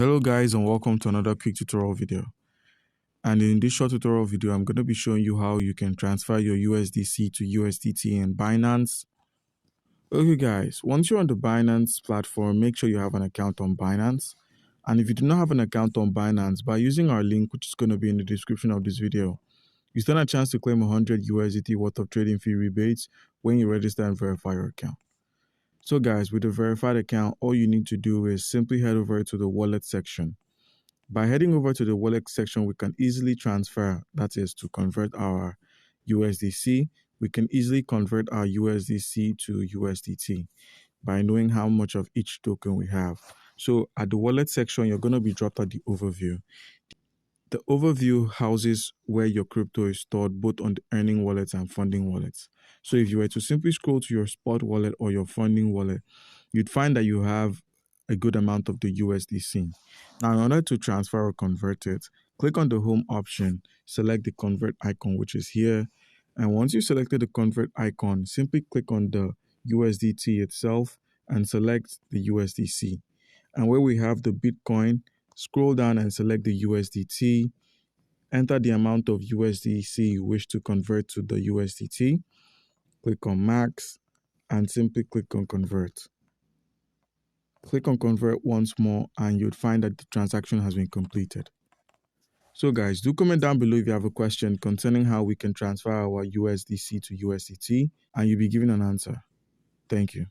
Hello guys, and welcome to another quick tutorial video. And in this short tutorial video, I'm going to be showing you how you can transfer your USDC to USDT in Binance. Okay guys, once you're on the Binance platform, make sure you have an account on Binance. And if you do not have an account on Binance, by using our link, which is going to be in the description of this video, you stand a chance to claim 100 USDT worth of trading fee rebates when you register and verify your account. So guys, with a verified account, all you need to do is simply head over to the wallet section. By heading over to the wallet section, we can easily transfer, that is to convert our USDC. We can easily convert our USDC to USDT by knowing how much of each token we have. So at the wallet section, you're going to be dropped at the overview. The overview houses where your crypto is stored, both on the earning wallets and funding wallets. So if you were to simply scroll to your spot wallet or your funding wallet, you'd find that you have a good amount of the USDC. Now, in order to transfer or convert it, click on the home option, select the convert icon, which is here. And once you selected the convert icon, simply click on the USDT itself and select the USDC. And where we have the Bitcoin, scroll down and select the USDT. Enter the amount of USDC you wish to convert to the USDT. Click on max and simply click on convert. Click on convert once more and you'd find that the transaction has been completed. So guys, do comment down below if you have a question concerning how we can transfer our USDC to USDT and you'll be given an answer. Thank you.